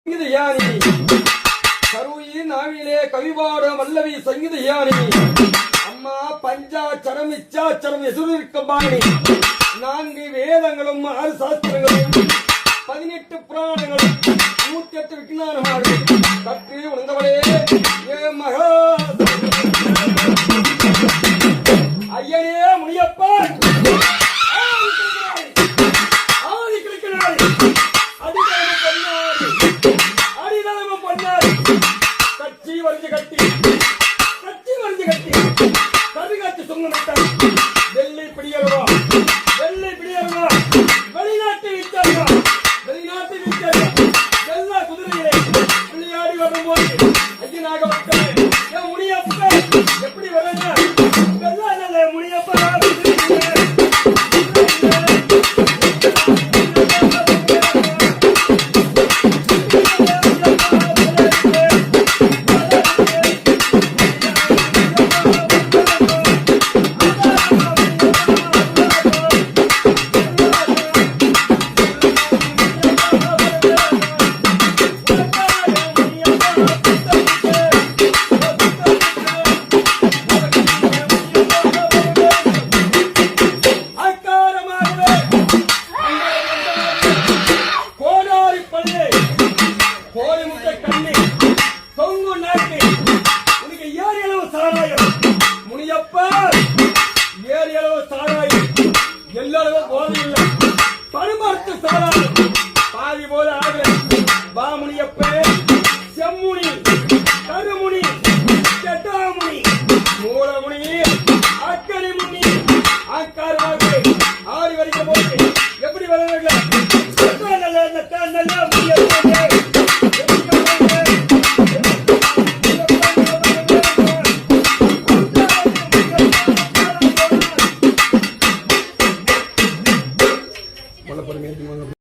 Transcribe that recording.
யானி கருவி நாவிலே கவிபாட வல்லவி சங்கீத யானி அம்மா பஞ்சாச்சரம் இச்சாச்சரம் எதிர்பாணி 4 வேதங்களும் 6 சாஸ்திரங்களும் 18 புராணங்களும் 108 விஞ்ஞானமாடு கற்று உணர்ந்தவளே ஏ மகா ஐயனே முனியப்பா எப்படி வரங்க முனியப்பா ஏறி அளவு சாராயம் எல்லாரும் போதையில்ல பருமர்த்து சாராயம் பாதி போல ஆகல வா முனியப்பே செம்முனி கருமுனி செட்டாமுனி மூலமுனி அக்கடி முனி ஆக்கார் வாக்கு 6 வரைக்கும் போட்டு எப்படி வரல நல்ல